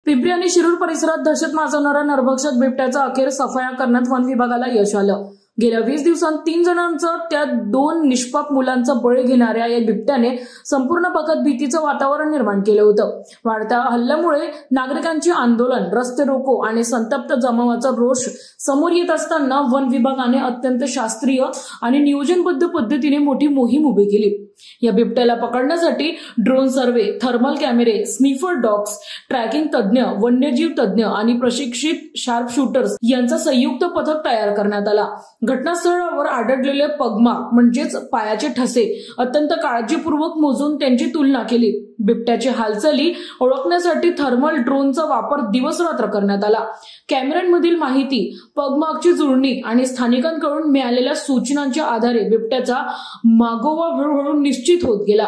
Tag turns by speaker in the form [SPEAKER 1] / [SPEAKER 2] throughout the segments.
[SPEAKER 1] पिंपरी आणि शिरूर परिसरात दहशत माजवणाऱ्या नरभक्षक बिबट्याचा अखेर सफाया करण्यात वन विभागाला यश आलं। गेल्या 20 दिवसांत 3 जणांचा त्यात 2 निष्पाप मुलांचा बळी घेणाऱ्या या बिबट्याने संपूर्ण भागात भीतीचं वातावरण निर्माण केलं होतं। वाढत्या हल्ल्यामुळे नागरिकांची आंदोलन, रस्ते रोको आणि संतप्त जमावाचा रोष समोर येत असताना वन विभागाने अत्यंत शास्त्रीय आणि नियोजनबद्ध पद्धतीने मोठी मोहीम उभी केली। या बिबट्याला पकडण्यासाठी ड्रोन सर्वे, थर्मल कॅमेरे, स्निफर डॉग्स, ट्रॅकिंग तज्ञ, वन्यजीव तज्ञ आणि प्रशिक्षित शार्प शूटर्स यांचा संयुक्त पथक तयार करण्यात आला। घटनास्थळावर आढळलेले पगमार्क म्हणजेच पायाचे ठसे अत्यंत काळजीपूर्वक मोजून त्यांची तुलना केली। बिबट्याची हालचाली ओळखण्यासाठी थर्मल ड्रोनचा वापर दिवस-रात्र करण्यात आला। कॅमेऱ्यांमधील माहिती, पगमार्कची जुळणी आणि स्थानिकांकडून मिळालेल्या सूचनांच्या आधारे बिबट्याचा मागोवा हळूहळू निश्चित होत गेला।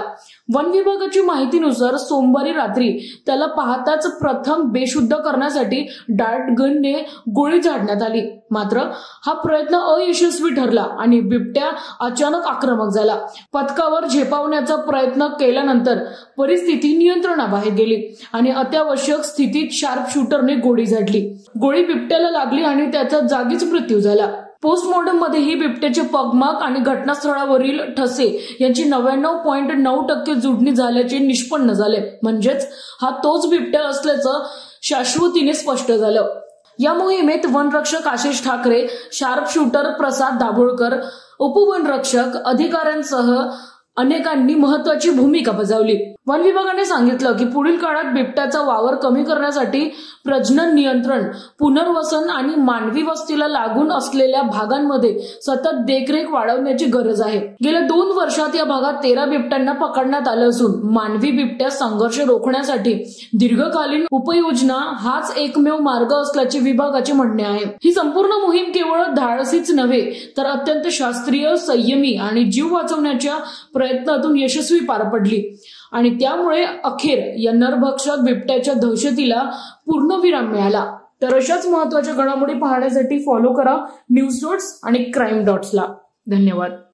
[SPEAKER 1] वन विभागाची माहितीनुसार सोमवारी रात्री त्याला पाहताच प्रथम बेशुद्ध करण्यासाठी डार्ट गनने गोळी झाडण्यात आली। मात्र हा प्रयत्न अयशस्वी ठरला आणि बिबट्या अचानक आक्रमक झाला। पथकावर झेपावण्याचा प्रयत्न केल्यानंतर परिस्थिती नियंत्रणाबाहेर गेली आणि अत्यावश्यक स्थितीत शार्प शूटरने गोळी झाडली। गोळी बिबट्याला लागली आणि त्याचा जागीच मृत्यू झाला। पोस्टमॉर्टम मध्येही बिबट्याचे पगमार्क आणि घटनास्थळावरील ठसे यांची 99.9% जुळणी झाल्याचे निष्पन्न झाले। म्हणजेच हा तोच बिबट्या असल्याचं शाश्वतीने स्पष्ट झालं। या मोहिमेत वनरक्षक आशिष ठाकरे, शार्प शूटर प्रसाद दाभोळकर, उपवनरक्षक अधिकाऱ्यांसह अनेकांनी महत्वाची भूमिका बजावली। वन विभागाने सांगितलं की पुढील काळात बिबट्याचा वावर कमी करण्यासाठी प्रजनन नियंत्रण, पुनर्वसन आणि मानवी वस्तीला लागून असलेल्या भागांमध्ये सतत देखरेख वाढवण्याची गरज आहे। गेल्या 2 वर्षात या भागात 13 बिबट्यांना पकडण्यात आलं असून मानवी बिबट्या संघर्ष रोखण्यासाठी दीर्घकालीन उपाययोजना हाच एकमेव मार्ग असल्याचे विभागाचे म्हणणे आहे। ही संपूर्ण मोहीम केवळ धाडसीच नव्हे तर अत्यंत शास्त्रीय, संयमी आणि जीव वाचवण्याच्या प्रयत्नातून यशस्वी पार पडली आणि त्यामुळे अखेर या नरभक्षक बिबट्याच्या दहशतीला पूर्णविराम मिळाला। तर अशाच महत्त्वाच्या घडामोडी पाहण्यासाठी फॉलो करा न्यूज डॉट्स आणि क्राईम डॉट्सला। धन्यवाद।